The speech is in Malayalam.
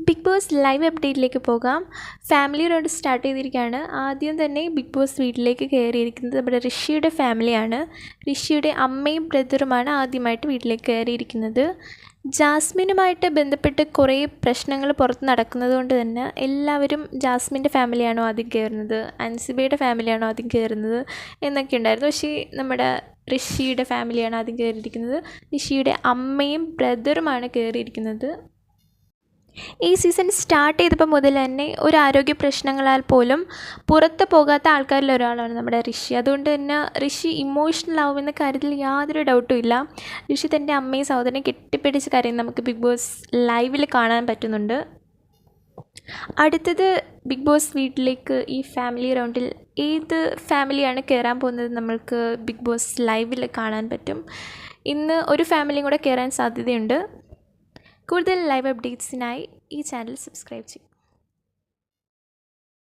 ബിഗ് ബോസ് ലൈവ് അപ്ഡേറ്റിലേക്ക് പോകാം. ഫാമിലി റൗണ്ട് സ്റ്റാർട്ട് ചെയ്തിരിക്കുകയാണ്. ആദ്യം തന്നെ ബിഗ് ബോസ് വീട്ടിലേക്ക് കയറിയിരിക്കുന്നത് നമ്മുടെ ഋഷിയുടെ ഫാമിലിയാണ്. ഋഷിയുടെ അമ്മയും ബ്രദറുമാണ് ആദ്യമായിട്ട് വീട്ടിലേക്ക് കയറിയിരിക്കുന്നത്. ജാസ്മിനുമായിട്ട് ബന്ധപ്പെട്ട് കുറേ പ്രശ്നങ്ങൾ പുറത്ത് നടക്കുന്നത് കൊണ്ട് തന്നെ എല്ലാവരും ജാസ്മിൻ്റെ ഫാമിലിയാണോ ആദ്യം കയറുന്നത്, അൻസിബയുടെ ഫാമിലിയാണോ ആദ്യം കയറുന്നത് എന്നൊക്കെ ഉണ്ടായിരുന്നു. പക്ഷേ നമ്മുടെ ഋഷിയുടെ ഫാമിലിയാണ് ആദ്യം കയറിയിരിക്കുന്നത്. ഋഷിയുടെ അമ്മയും ബ്രദറുമാണ് കയറിയിരിക്കുന്നത്. ഈ സീസൺ സ്റ്റാർട്ട് ചെയ്തപ്പോൾ മുതൽ തന്നെ ഒരു ആരോഗ്യ പ്രശ്നങ്ങളാൽ പോലും പുറത്ത് പോകാത്ത ആൾക്കാരിൽ ഒരാളാണ് നമ്മുടെ ഋഷി. അതുകൊണ്ട് തന്നെ ഋഷി ഇമോഷണൽ ആവുമെന്ന കാര്യത്തിൽ യാതൊരു ഡൗട്ടും ഇല്ല. ഋഷി തൻ്റെ അമ്മയും സഹോദരനെ കെട്ടിപ്പിടിച്ച കാര്യം നമുക്ക് ബിഗ് ബോസ് ലൈവിൽ കാണാൻ പറ്റുന്നുണ്ട്. അടുത്തത് ബിഗ് ബോസ് വീട്ടിലേക്ക് ഈ ഫാമിലി റൗണ്ടിൽ ഏത് ഫാമിലിയാണ് കയറാൻ പോകുന്നത് നമ്മൾക്ക് ബിഗ് ബോസ് ലൈവിൽ കാണാൻ പറ്റും. ഇന്ന് ഒരു ഫാമിലിയും കൂടെ കയറാൻ സാധ്യതയുണ്ട്. കൂടുതൽ ലൈവ് അപ്ഡേറ്റ്സിനായി ഈ ചാനൽ സബ്സ്ക്രൈബ് ചെയ്യും.